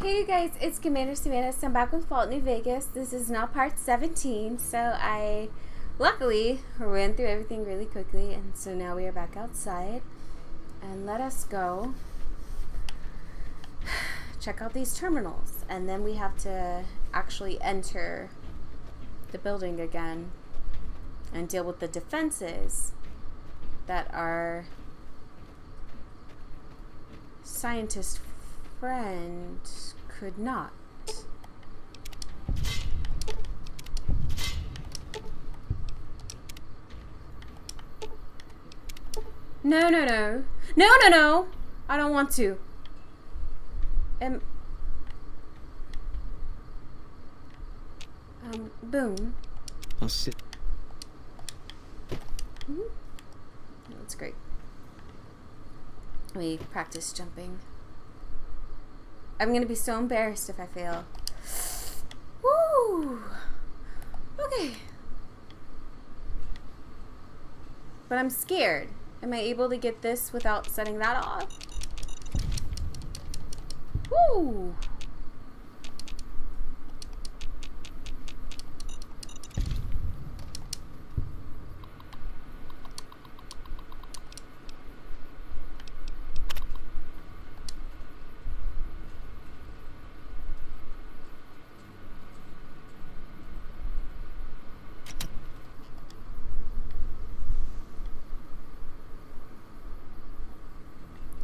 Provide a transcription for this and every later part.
Hey you guys, it's Commander Savannah. So I'm back with Fallout New Vegas. This is now part 17. So I luckily ran through everything really quickly, and so now we are back outside. And let us go check out these terminals. And then we have to actually enter the building again and deal with the defenses that our scientist friend could not. No. I don't want to. Boom. I'll sit. Mm-hmm. That's great. We practice jumping. I'm gonna be so embarrassed if I fail. Woo! Okay. But I'm scared. Am I able to get this without setting that off? Woo!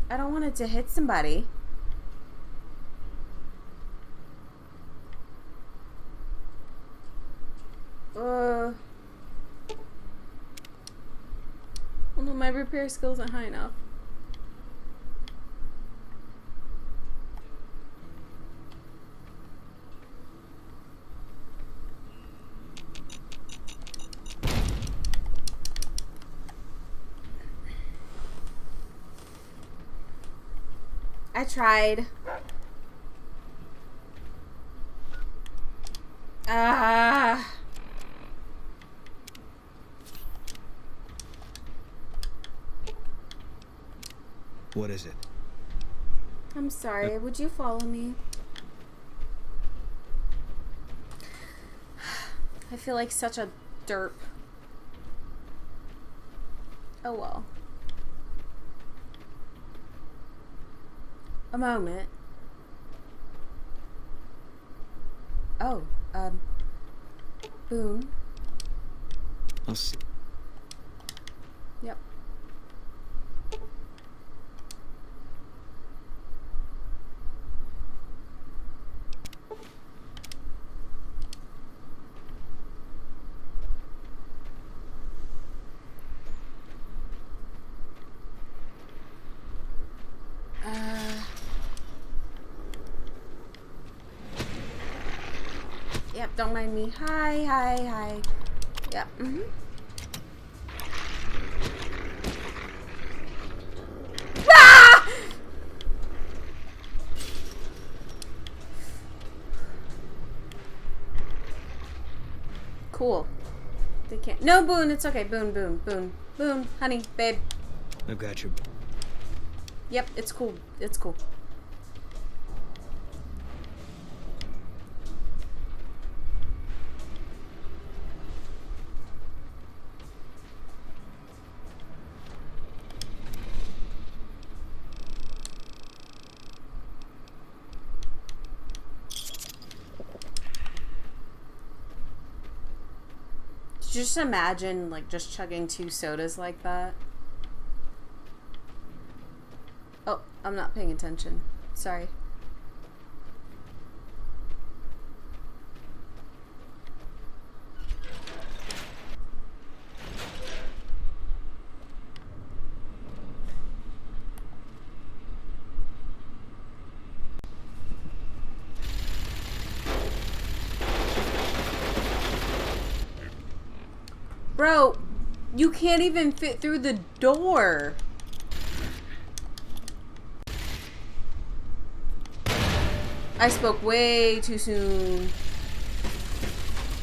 I don't want it to hit somebody. Oh no, my repair skills aren't high enough. I tried. Ah. What is it? I'm sorry. Would you follow me? I feel like such a derp. Oh well. A moment. Oh, boom. I'll sit. Yep. Yep, don't mind me. Hi. Yep, Ah! Cool. They can't. No, Boone, it's okay. Boone, honey, babe. I've got you. Yep, it's cool. Just imagine, like, just chugging 2 sodas like that. Oh, I'm not paying attention. Sorry. Bro, you can't even fit through the door. I spoke way too soon.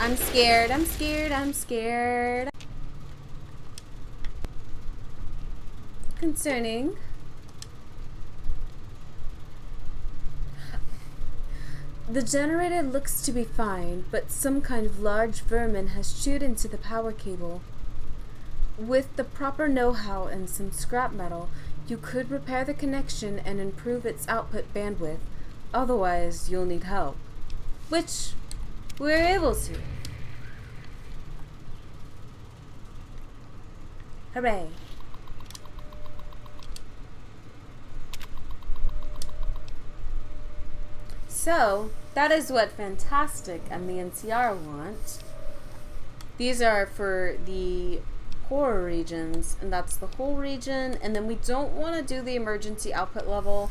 I'm scared. Concerning. The generator looks to be fine, but some kind of large vermin has chewed into the power cable. With the proper know-how and some scrap metal, you could repair the connection and improve its output bandwidth. Otherwise, you'll need help. Which we're able to. Hooray. So, that is what Fantastic and the NCR want. These are for the horror regions, and that's the whole region. And then we don't want to do the emergency output level.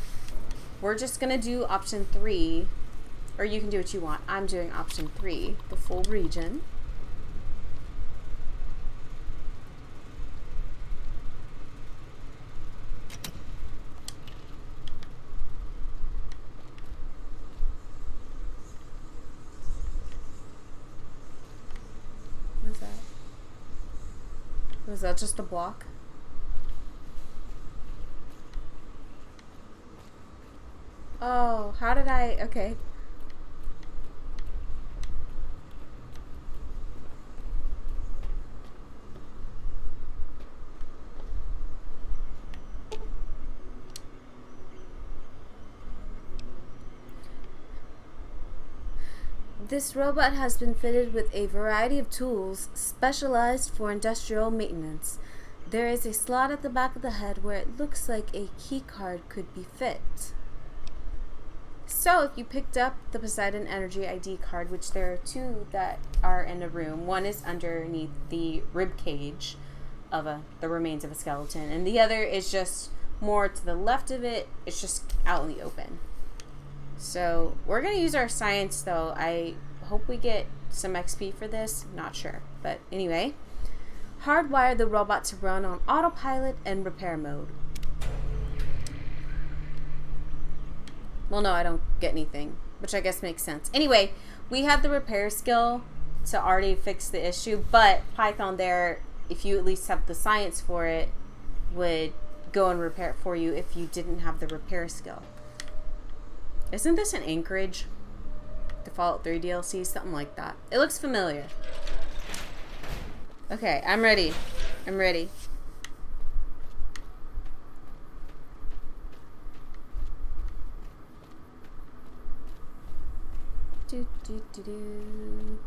We're just going to do option 3. Or you can do what you want. I'm doing option 3, the full region. What is that? Was that just a block? Oh, how did I... Okay. This robot has been fitted with a variety of tools specialized for industrial maintenance. There is a slot at the back of the head where it looks like a key card could be fit. So if you picked up the Poseidon Energy ID card, which there are 2 that are in a room, one is underneath the rib cage of the remains of a skeleton, and the other is just more to the left of it. It's just out in the open. So we're going to use our science, though. I hope we get some XP for this. Not sure. But anyway, hardwire the robot to run on autopilot and repair mode. Well, no, I don't get anything, which I guess makes sense. Anyway, we have the repair skill to already fix the issue, but Python there, if you at least have the science for it, would go and repair it for you if you didn't have the repair skill. Isn't this an Anchorage? The Fallout 3 DLC? Something like that. It looks familiar. Okay, I'm ready. I'm ready. Do, do, do, do.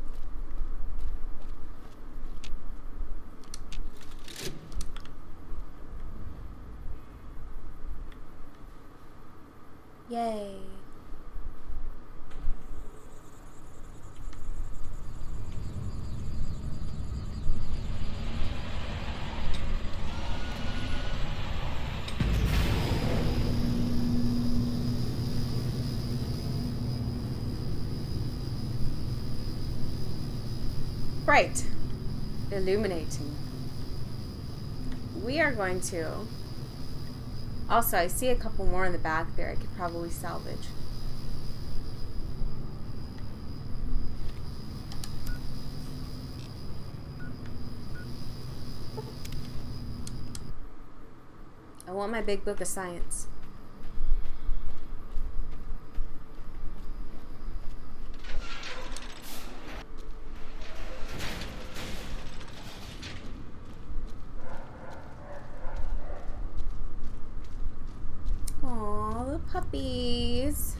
Yay. Right. Illuminating. We are going to... Also, I see a couple more in the back there I could probably salvage. I want my big book of science. Puppies.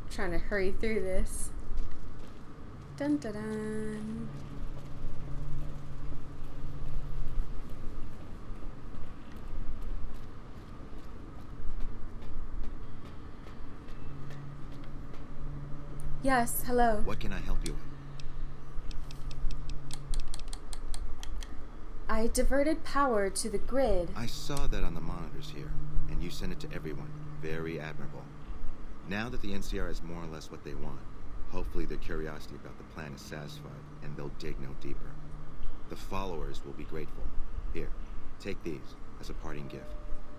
Trying to hurry through this. Dun dun dun. Yes, hello. What can I help you with? I diverted power to the grid. I saw that on the monitors here, and you sent it to everyone. Very admirable. Now that the NCR is more or less what they want, hopefully their curiosity about the plan is satisfied, and they'll dig no deeper. The followers will be grateful. Here, take these as a parting gift.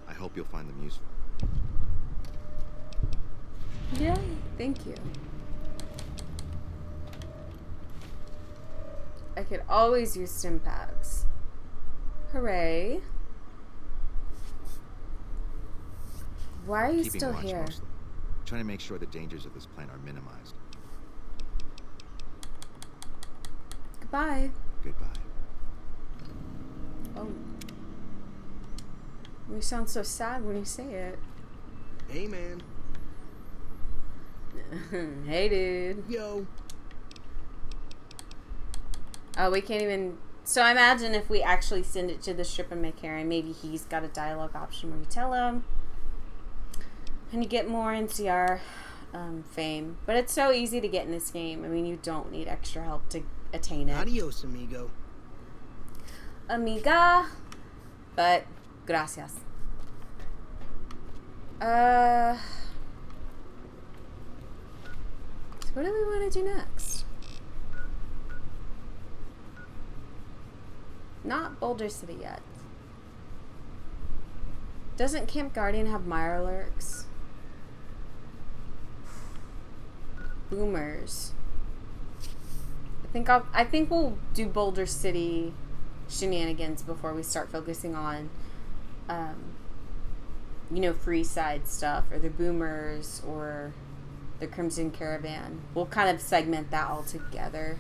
I hope you'll find them useful. Yeah, thank you. I could always use stim packs. Hooray. Why are you Keeping still watch here? mostly. trying to make sure the dangers of this plan are minimized. Goodbye. Goodbye. Oh. You sound so sad when you say it. Hey, man. Hey, dude. Yo. Oh, we can't even... So I imagine if we actually send it to the Strip and McCarran, maybe he's got a dialogue option where you tell him. And you get more NCR fame. But it's so easy to get in this game. I mean, you don't need extra help to attain it. Adios, amigo. Amiga. But, gracias. So what do we want to do next? Not Boulder City yet. Doesn't Camp Guardian have Mirelurks? Boomers. I think we'll do Boulder City shenanigans before we start focusing on Freeside stuff or the Boomers or the Crimson Caravan. We'll kind of segment that all together.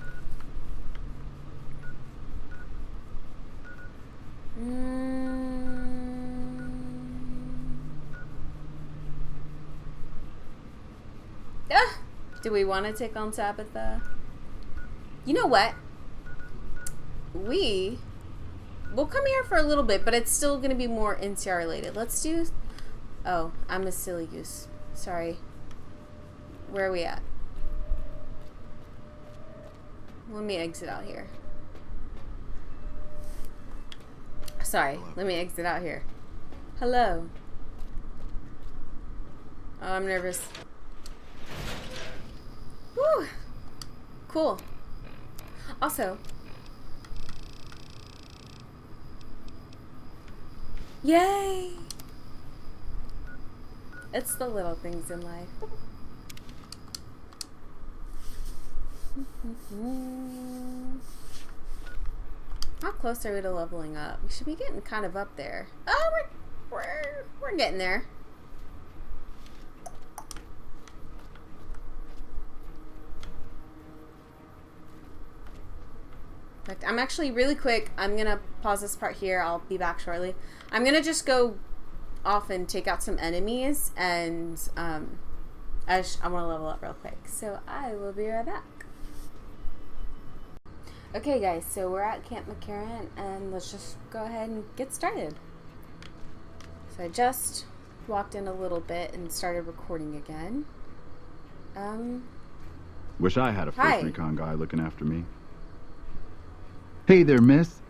Do we want to take on Tabitha? You know what? We'll come here for a little bit, but it's still going to be more NCR related. Let's do... Oh, I'm a silly goose. Sorry. Where are we at? Let me exit out here. Sorry, let me exit out here. Hello. Oh, I'm nervous. Woo! Cool. Also, yay! It's the little things in life. How close are we to leveling up? We should be getting kind of up there. Oh, we're getting there. In fact, I'm actually really quick. I'm gonna pause this part here. I'll be back shortly. I'm gonna just go off and take out some enemies, and I want to level up real quick. So I will be right back. Okay guys, so we're at Camp McCarran and let's just go ahead and get started. So I just walked in a little bit and started recording again. Wish I had a Hi. first recon guy looking after me. Hey there, miss.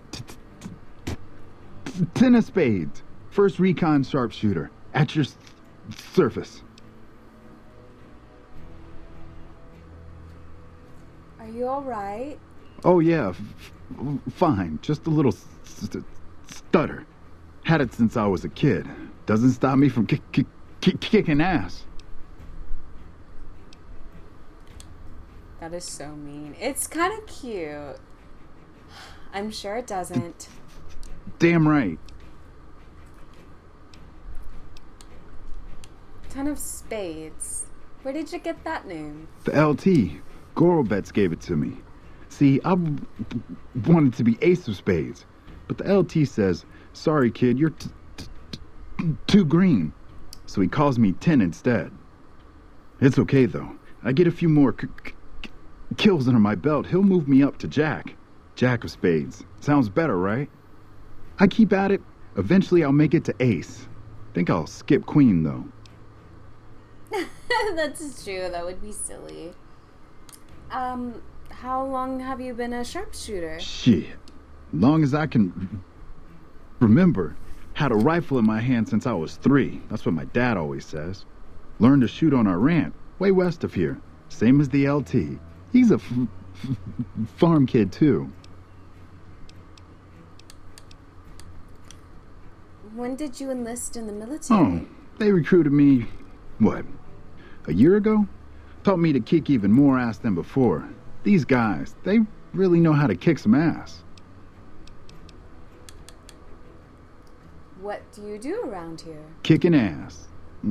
Ten of spades. First recon sharpshooter. At your surface. Are you alright? Oh yeah, fine. Just a little stutter. Had it since I was a kid. Doesn't stop me from kicking ass. That is so mean. It's kind of cute. I'm sure it doesn't. Damn right. Ton of spades. Where did you get that name? The LT. Gorobets gave it to me. See, I wanted to be ace of spades, but the LT says, sorry kid, you're too green. So he calls me 10 instead. It's okay though. I get a few more kills under my belt. He'll move me up to Jack. Jack of spades. Sounds better, right? I keep at it. Eventually I'll make it to ace. Think I'll skip queen though. That's true. That would be silly. How long have you been a sharpshooter? Shit. Long as I can remember. Had a rifle in my hand since I was 3. That's what my dad always says. Learned to shoot on our ranch, way west of here. Same as the LT. He's a farm kid too. When did you enlist in the military? Oh, they recruited me, what, a year ago? Taught me to kick even more ass than before. These guys, they really know how to kick some ass. What do you do around here? Kicking ass.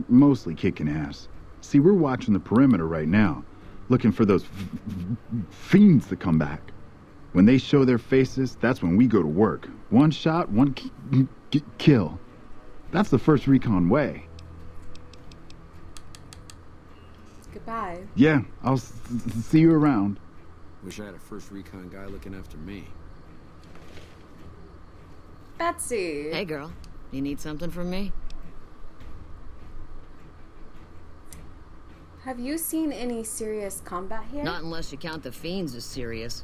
Mostly kicking ass. See, we're watching the perimeter right now, looking for those fiends to come back. When they show their faces, that's when we go to work. One shot, one kill. That's the first recon way. Goodbye. Yeah, I'll see you around. Wish I had a first recon guy looking after me. Betsy. Hey, girl. You need something from me? Have you seen any serious combat here? Not unless you count the fiends as serious.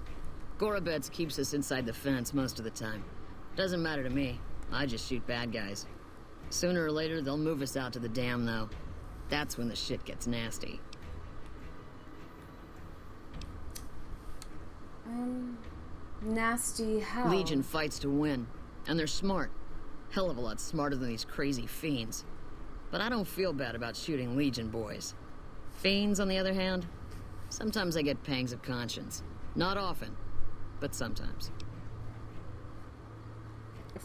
Gorobets keeps us inside the fence most of the time. Doesn't matter to me. I just shoot bad guys. Sooner or later, they'll move us out to the dam, though. That's when the shit gets nasty. Nasty how? Legion fights to win. And they're smart. Hell of a lot smarter than these crazy fiends. But I don't feel bad about shooting Legion boys. Fiends, on the other hand, sometimes I get pangs of conscience. Not often, but sometimes.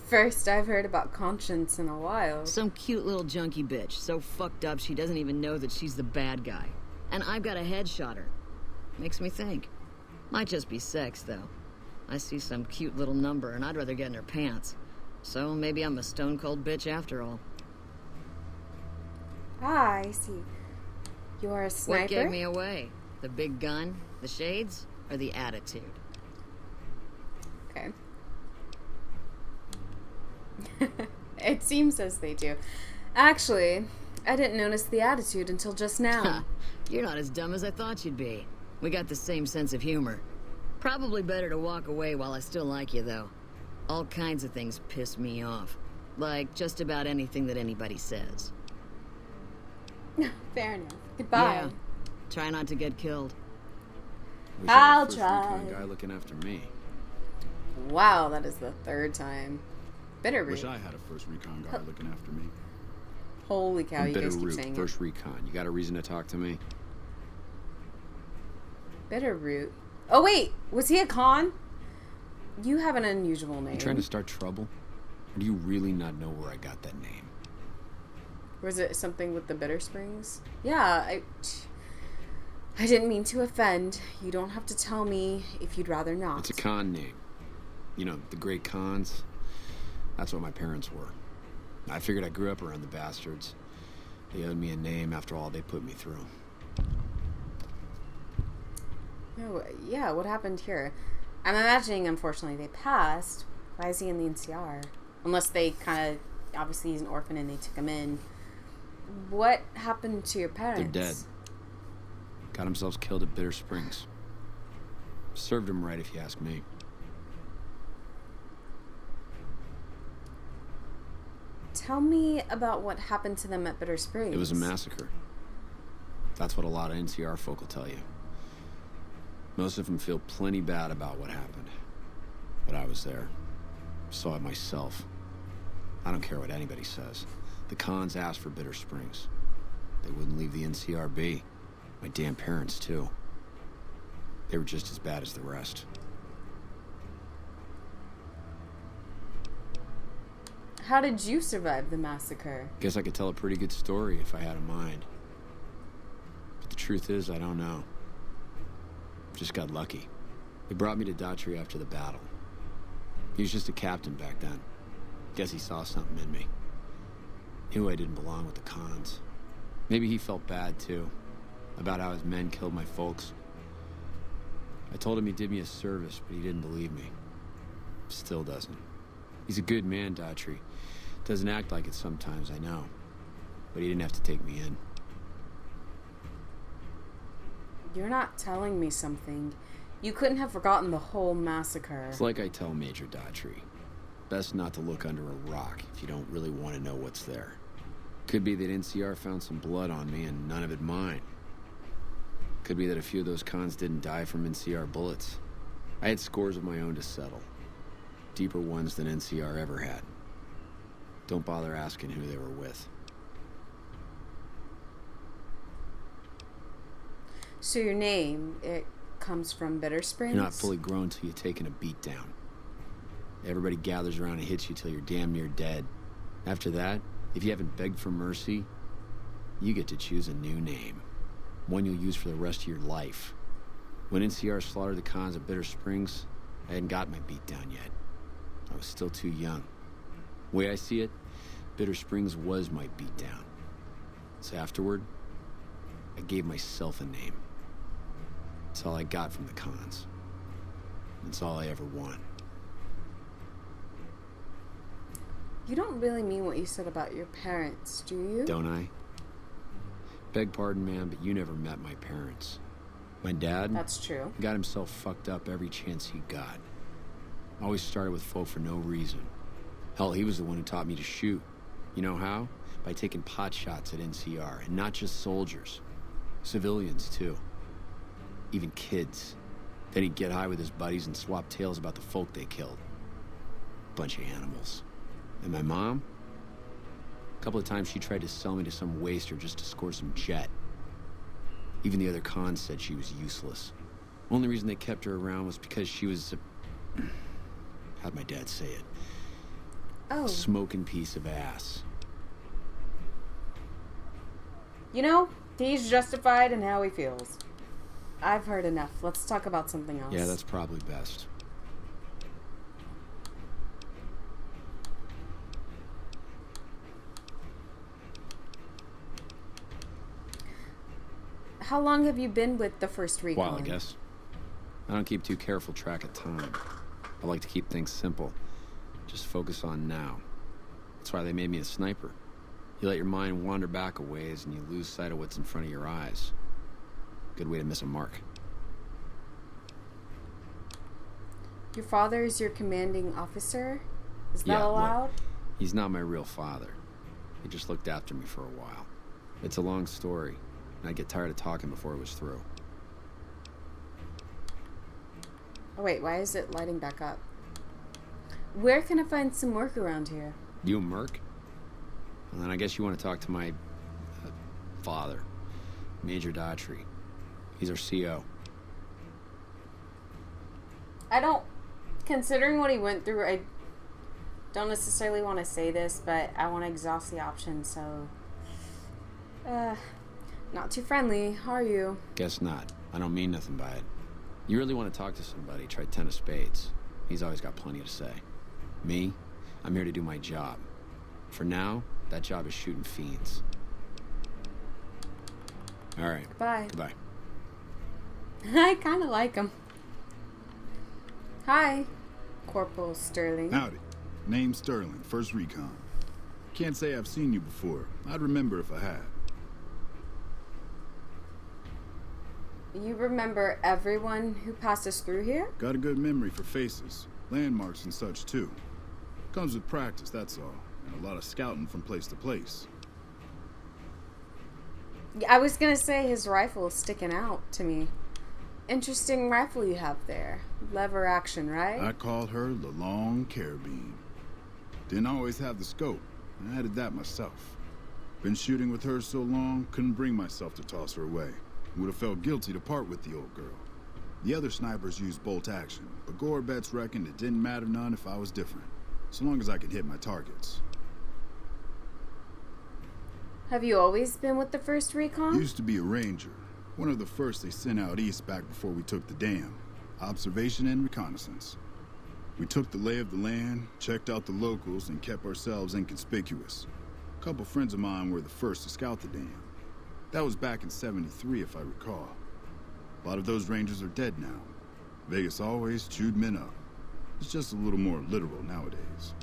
First I've heard about conscience in a while. Some cute little junkie bitch, so fucked up she doesn't even know that she's the bad guy. And I've got a headshot her. Makes me think. Might just be sex, though. I see some cute little number and I'd rather get in her pants. So maybe I'm a stone-cold bitch after all. Ah, I see. You're a sniper? What gave me away? The big gun, the shades, or the attitude? Okay. It seems as they do. Actually, I didn't notice the attitude until just now. You're not as dumb as I thought you'd be. We got the same sense of humor. Probably better to walk away while I still like you, though. All kinds of things piss me off. Like just about anything that anybody says. Fair enough. Goodbye. Yeah. Try not to get killed. Wish I had I'll a first recon try. guy looking after me. Wow, that is the third time. Bitterroot. Wish I had a first recon guy looking after me. Holy cow, you guys keep Bitterroot, saying first recon. You got a reason to talk to me? it. Bitterroot. Oh wait, was he a con? You have an unusual name. You trying to start trouble? Or do you really not know where I got that name? Was it something with the Bitter Springs? Yeah, I didn't mean to offend. You don't have to tell me if you'd rather not. It's a con name. You know, the great cons. That's what my parents were. I figured I grew up around the bastards. They owed me a name after all they put me through. Oh, yeah, what happened here? I'm imagining, unfortunately, they passed. Why is he in the NCR? Unless they kind of... Obviously, he's an orphan and they took him in. What happened to your parents? They're dead. Got themselves killed at Bitter Springs. Served them right, if you ask me. Tell me about what happened to them at Bitter Springs. It was a massacre. That's what a lot of NCR folk will tell you. Most of them feel plenty bad about what happened. But I was there. Saw it myself. I don't care what anybody says. The cons asked for Bitter Springs. They wouldn't leave the NCR be. My damn parents, too. They were just as bad as the rest. How did you survive the massacre? Guess I could tell a pretty good story if I had a mind. But the truth is, I don't know. Just got lucky. They brought me to Daughtry after the battle. He was just a captain back then. Guess he saw something in me. Knew I didn't belong with the cons. Maybe he felt bad, too. About how his men killed my folks. I told him he did me a service, but he didn't believe me. Still doesn't. He's a good man, Daughtry. Doesn't act like it sometimes, I know. But he didn't have to take me in. You're not telling me something. You couldn't have forgotten the whole massacre. It's like I tell Major Daughtry. Best not to look under a rock if you don't really want to know what's there. Could be that NCR found some blood on me and none of it mine. Could be that a few of those cons didn't die from NCR bullets. I had scores of my own to settle. Deeper ones than NCR ever had. Don't bother asking who they were with. So your name, it comes from Bitter Springs? You're not fully grown till you've taken a beat down. Everybody gathers around and hits you till you're damn near dead. After that, if you haven't begged for mercy, you get to choose a new name. One you'll use for the rest of your life. When NCR slaughtered the cons at Bitter Springs, I hadn't got my beat down yet. I was still too young. The way I see it, Bitter Springs was my beat down. So afterward, I gave myself a name. It's all I got from the cons. It's all I ever want. You don't really mean what you said about your parents, do you? Don't I? Beg pardon, man, but you never met my parents. My dad... That's true. Got himself fucked up every chance he got. Always started with folk for no reason. Hell, he was the one who taught me to shoot. You know how? By taking pot shots at NCR, and not just soldiers. Civilians, too. Even kids. Then he'd get high with his buddies and swap tales about the folk they killed. Bunch of animals. And my mom? A couple of times she tried to sell me to some waster just to score some jet. Even the other cons said she was useless. Only reason they kept her around was because she was a... how'd my dad say it? Oh. Smoking piece of ass. You know, he's justified in how he feels. I've heard enough. Let's talk about something else. Yeah, that's probably best. How long have you been with the First Recon? While, I guess. I don't keep too careful track of time. I like to keep things simple. Just focus on now. That's why they made me a sniper. You let your mind wander back a ways and you lose sight of what's in front of your eyes. Good way to miss a mark. Your father is your commanding officer? Is that Yeah, allowed? look, he's not my real father. He just looked after me for a while. It's a long story, and I'd get tired of talking before it was through. Oh wait, why is it lighting back up? Where can I find some work around here? You a merc? Well, then I guess you want to talk to my father, Major Daughtry. He's our CO. I don't... Considering what he went through, I don't necessarily want to say this, but I want to exhaust the option, so... not too friendly, are you? Guess not. I don't mean nothing by it. You really want to talk to somebody, try 10 of spades. He's always got plenty to say. Me? I'm here to do my job. For now, that job is shooting fiends. All right. Bye. Goodbye. I kind of like him. Hi, Corporal Sterling. Howdy. Name's Sterling, First Recon. Can't say I've seen you before. I'd remember if I had. You remember everyone who passed us through here? Got a good memory for faces, landmarks and such too. Comes with practice, that's all. And a lot of scouting from place to place. Yeah, I was gonna say his rifle is sticking out to me. Interesting rifle you have there. Lever action, right? I called her the Long Carabine. Didn't always have the scope. I added that myself. Been shooting with her so long, couldn't bring myself to toss her away. Would have felt guilty to part with the old girl. The other snipers used bolt action, but Gorobets reckoned it didn't matter none if I was different, so long as I could hit my targets. Have you always been with the First Recon? Used to be a ranger, one of the first they sent out east back before we took the dam. Observation and reconnaissance. We took the lay of the land, checked out the locals, and kept ourselves inconspicuous. A couple friends of mine were the first to scout the dam. That was back in '73, if I recall. A lot of those rangers are dead now. Vegas always chewed men up. It's just a little more literal nowadays.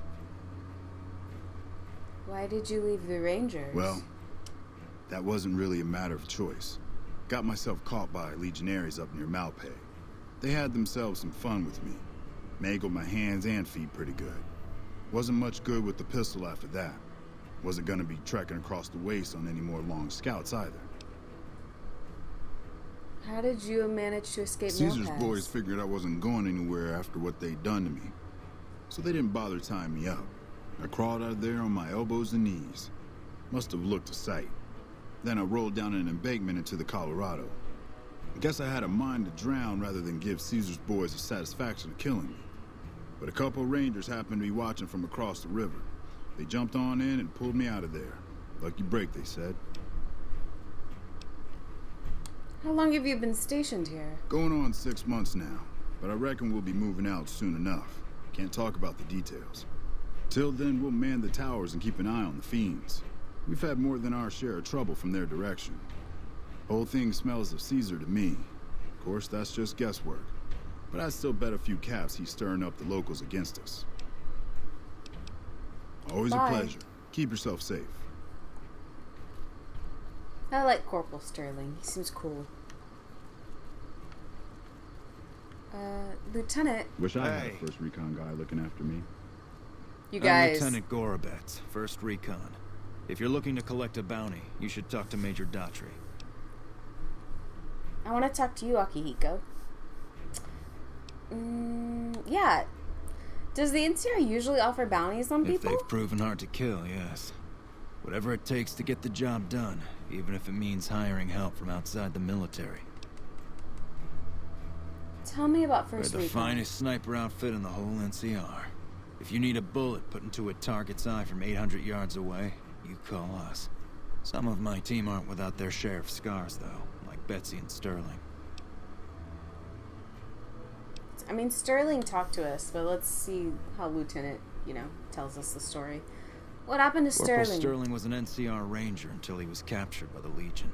Why did you leave the Rangers? Well, that wasn't really a matter of choice. Got myself caught by legionaries up near Malpay. They had themselves some fun with me. Mangled my hands and feet pretty good. Wasn't much good with the pistol after that. Wasn't gonna be trekking across the waste on any more long scouts either. How did you manage to escape Caesar's Malpass? boys figured I wasn't going anywhere after what they'd done to me. So they didn't bother tying me up. I crawled out of there on my elbows and knees. Must have looked a sight. Then I rolled down an embankment into the Colorado. I guess I had a mind to drown rather than give Caesar's boys the satisfaction of killing me. But a couple rangers happened to be watching from across the river. They jumped on in and pulled me out of there. Lucky break, they said. How long have you been stationed here? Going on 6 months now, but I reckon we'll be moving out soon enough. Can't talk about the details. Till then, we'll man the towers and keep an eye on the fiends. We've had more than our share of trouble from their direction. Whole thing smells of Caesar to me. Of course, that's just guesswork. But I'd still bet a few caps he's stirring up the locals against us. Always Bye. a pleasure. Keep yourself safe. I like Corporal Sterling. He seems cool. Lieutenant, Wish I had Hey. a first recon guy looking after me. you I'm guys. Lieutenant Gorobets, 1st Recon. If you're looking to collect a bounty, you should talk to Major Daughtry. I want to talk to you, Akihiko. Yeah. Does the NCR usually offer bounties on If people? they've proven hard to kill, yes. Whatever it takes to get the job done, even if it means hiring help from outside the military. Tell me about We're First the Recon. finest sniper outfit in the whole NCR. If you need a bullet put into a target's eye from 800 yards away, you call us. Some of my team aren't without their share of scars, though, like Betsy and Sterling. I mean, Sterling talked to us, but let's see how Lieutenant, tells us the story. What happened to Corporal Sterling? Sterling was an NCR ranger until he was captured by the Legion.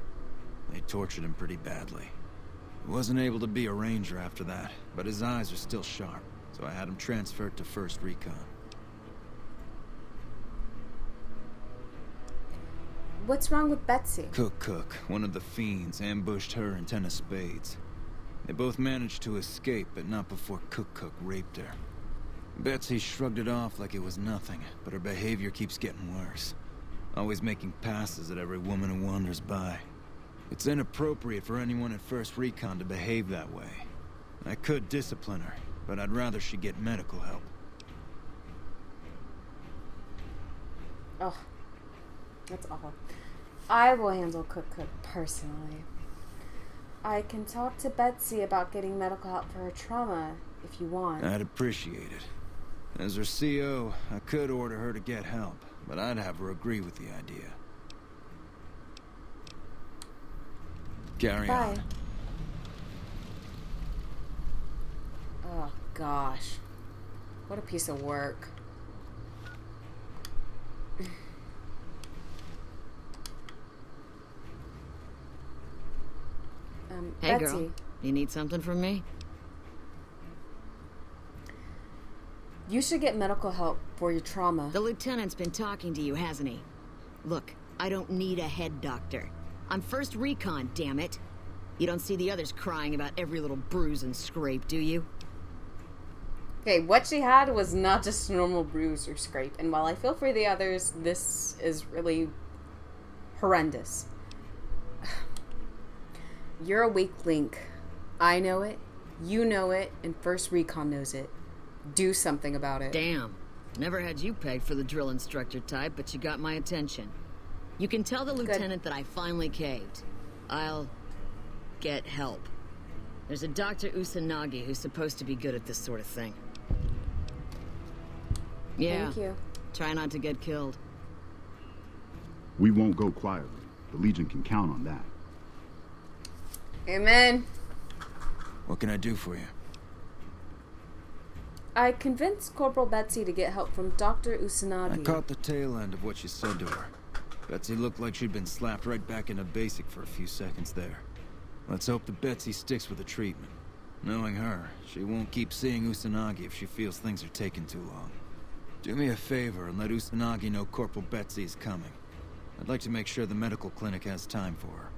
They tortured him pretty badly. He wasn't able to be a ranger after that, but his eyes are still sharp, so I had him transferred to 1st Recon. What's wrong with Betsy? Cook, one of the fiends, ambushed her and 10 of spades. They both managed to escape, but not before Cook raped her. Betsy shrugged it off like it was nothing, but her behavior keeps getting worse. Always making passes at every woman who wanders by. It's inappropriate for anyone at 1st Recon to behave that way. I could discipline her, but I'd rather she get medical help. Oh, that's awful. I will handle Cook personally. I can talk to Betsy about getting medical help for her trauma if you want. I'd appreciate it. As her CO, I could order her to get help, but I'd have her agree with the idea. Carry Bye. on. Oh, gosh. What a piece of work. Hey, Betsy. girl. You need something from me? You should get medical help for your trauma. The lieutenant's been talking to you, hasn't he? Look, I don't need a head doctor. I'm 1st Recon, damn it. You don't see the others crying about every little bruise and scrape, do you? Okay, what she had was not just a normal bruise or scrape. And while I feel for the others, this is really horrendous. You're a weak link. I know it, you know it, and 1st Recon knows it. Do something about it. Damn. Never had you pegged for the drill instructor type, but you got my attention. You can tell the lieutenant that I finally caved. I'll get help. There's a Dr. Usanagi who's supposed to be good at this sort of thing. Yeah. Thank you. Try not to get killed. We won't go quietly. The Legion can count on that. Amen. What can I do for you? I convinced Corporal Betsy to get help from Dr. Usanagi. I caught the tail end of what she said to her. Betsy looked like she'd been slapped right back into basic for a few seconds there. Let's hope that Betsy sticks with the treatment. Knowing her, she won't keep seeing Usanagi if she feels things are taking too long. Do me a favor and let Usanagi know Corporal Betsy is coming. I'd like to make sure the medical clinic has time for her.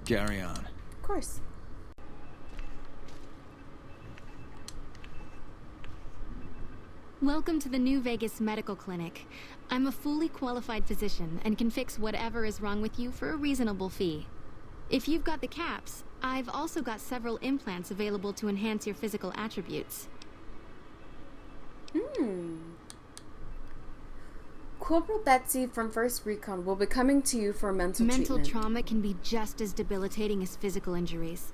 Carry on. Of course. Welcome to the New Vegas Medical Clinic. I'm a fully qualified physician and can fix whatever is wrong with you for a reasonable fee. If you've got the caps, I've also got several implants available to enhance your physical attributes. Corporal Betsy from 1st Recon will be coming to you for mental treatment. Trauma can be just as debilitating as physical injuries.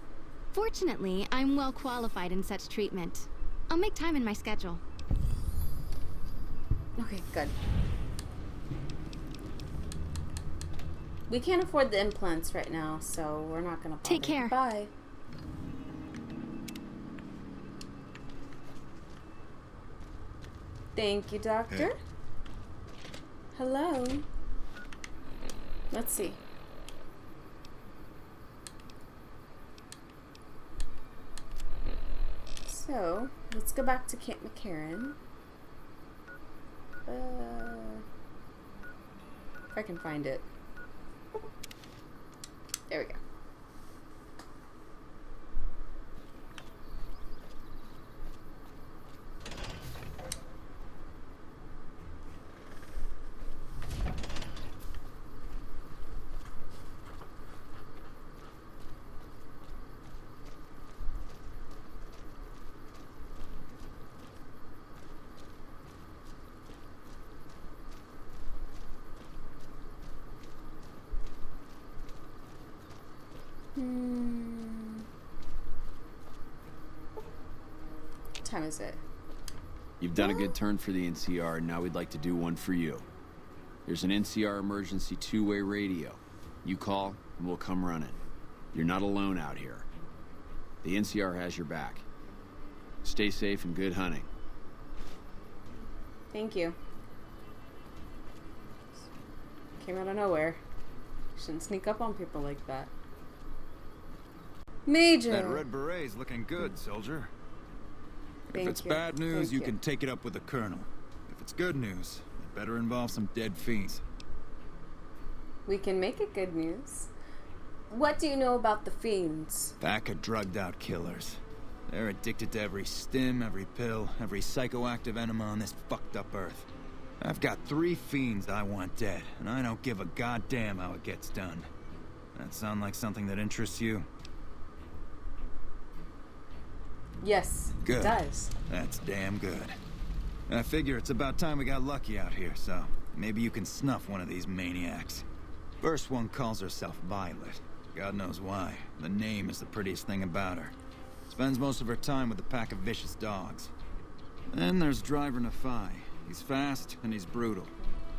Fortunately, I'm well qualified in such treatment. I'll make time in my schedule. Okay, good. We can't afford the implants right now, so we're not gonna bother. Take care. Bye. Thank you, doctor. Hey. Hello. Let's see. So, let's go back to Camp McCarran. If I can find it. There we go. What time is it? You've done a good turn for the NCR, and now we'd like to do one for you. There's an NCR emergency two-way radio. You call, and we'll come running. You're not alone out here. The NCR has your back. Stay safe and good hunting. Thank you. Came out of nowhere. Shouldn't sneak up on people like that. Major! That red beret's looking good, soldier. Thank If it's you. bad news, Thank you you. can take it up with the colonel. If it's good news, it better involve some dead fiends. We can make it good news. What do you know about the fiends? Pack of drugged-out killers. They're addicted to every stim, every pill, every psychoactive enema on this fucked up earth. I've got 3 fiends I want dead, and I don't give a goddamn how it gets done. That sound like something that interests you? Yes, Good. it does. That's damn good. I figure it's about time we got lucky out here, so maybe you can snuff one of these maniacs. First one calls herself Violet. God knows why. The name is the prettiest thing about her. Spends most of her time with a pack of vicious dogs. Then there's Driver Nafai. He's fast and he's brutal.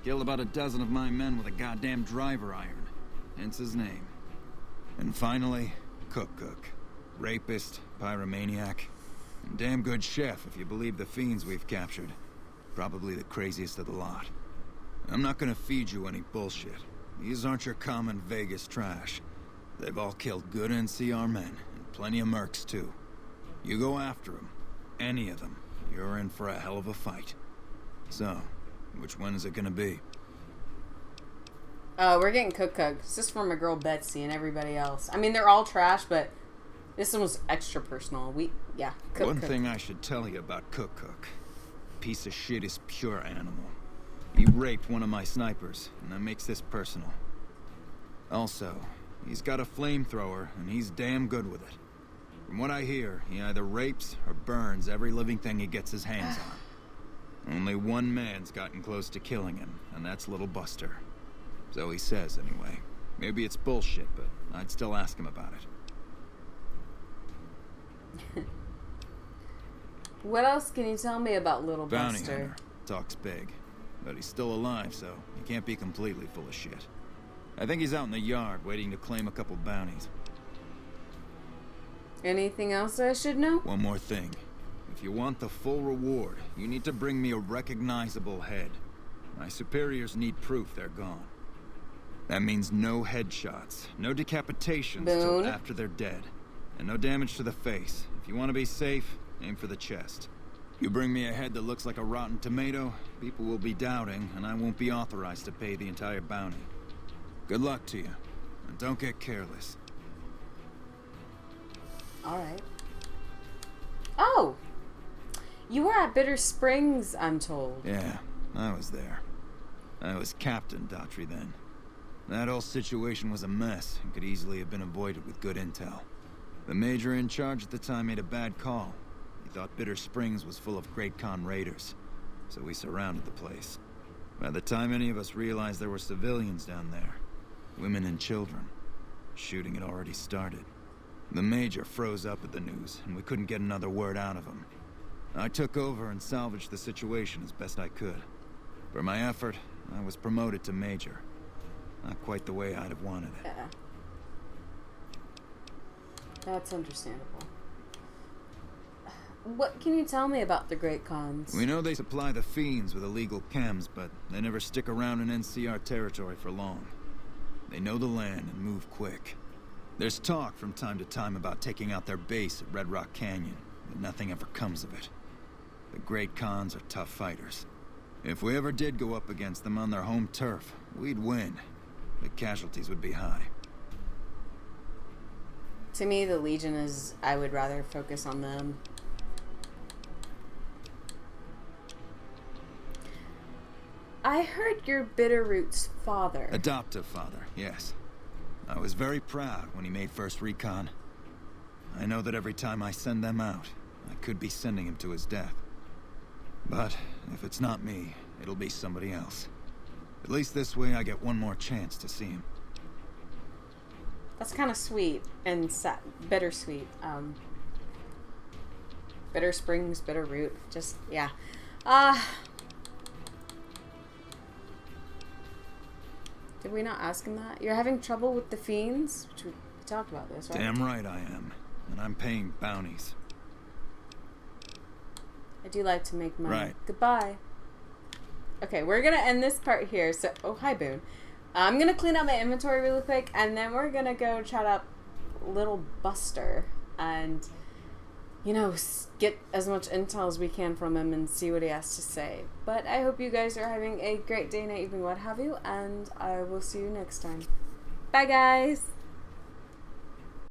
Killed about a dozen of my men with a goddamn driver iron. Hence his name. And finally, Cook. Rapist, pyromaniac, and damn good chef if you believe the fiends we've captured. Probably the craziest of the lot. I'm not gonna feed you any bullshit. These aren't your common Vegas trash. They've all killed good NCR men, and plenty of mercs too. You go after them, any of them, you're in for a hell of a fight. So, which one is it gonna be? We're getting Cook. This is for my girl Betsy and everybody else. I mean, they're all trash, but this one was extra personal. Cook. One thing I should tell you about Cook. Piece of shit is pure animal. He raped one of my snipers, and that makes this personal. Also, he's got a flamethrower, and he's damn good with it. From what I hear, he either rapes or burns every living thing he gets his hands on. Only one man's gotten close to killing him, and that's Little Buster. So he says, anyway. Maybe it's bullshit, but I'd still ask him about it. What else can you tell me about Little Bounty Buster? hunter. Talks big. But he's still alive, so he can't be completely full of shit. I think he's out in the yard, waiting to claim a couple bounties. Anything else I should know? One more thing. If you want the full reward, you need to bring me a recognizable head. My superiors need proof they're gone. That means no headshots, no decapitations till Boone. after they're dead, and no damage to the face. If you want to be safe, aim for the chest. You bring me a head that looks like a rotten tomato, people will be doubting, and I won't be authorized to pay the entire bounty. Good luck to you, and don't get careless. Alright. Oh! You were at Bitter Springs, I'm told. Yeah, I was there. I was Captain Daughtry then. That whole situation was a mess and could easily have been avoided with good intel. The major in charge at the time made a bad call. He thought Bitter Springs was full of Great Khan raiders, so we surrounded the place. By the time any of us realized there were civilians down there, women and children, shooting had already started. The major froze up at the news, and we couldn't get another word out of him. I took over and salvaged the situation as best I could. For my effort, I was promoted to major. Not quite the way I'd have wanted it. Yeah. That's understandable. What can you tell me about the Great Khans? We know they supply the Fiends with illegal chems, but they never stick around in NCR territory for long. They know the land and move quick. There's talk from time to time about taking out their base at Red Rock Canyon, but nothing ever comes of it. The Great Khans are tough fighters. If we ever did go up against them on their home turf, we'd win. The casualties would be high. To me, the Legion is... I would rather focus on them. I heard you're Bitterroot's father. Adoptive father, yes. I was very proud when he made first recon. I know that every time I send them out, I could be sending him to his death. But if it's not me, it'll be somebody else. At least this way I get one more chance to see him. That's kind of sweet and bittersweet. Bitter Springs, Bitterroot. Just, yeah. Did we not ask him that? You're having trouble with the Fiends? Which we talked about this, right? Damn right I am. And I'm paying bounties. I do like to make money. Right. Goodbye. Okay, we're gonna end this part here. So, oh, hi, Boone. I'm gonna clean up my inventory really quick, and then we're gonna go chat up Little Buster and, you know, get as much intel as we can from him and see what he has to say. But I hope you guys are having a great day, night, evening, what have you, and I will see you next time. Bye, guys!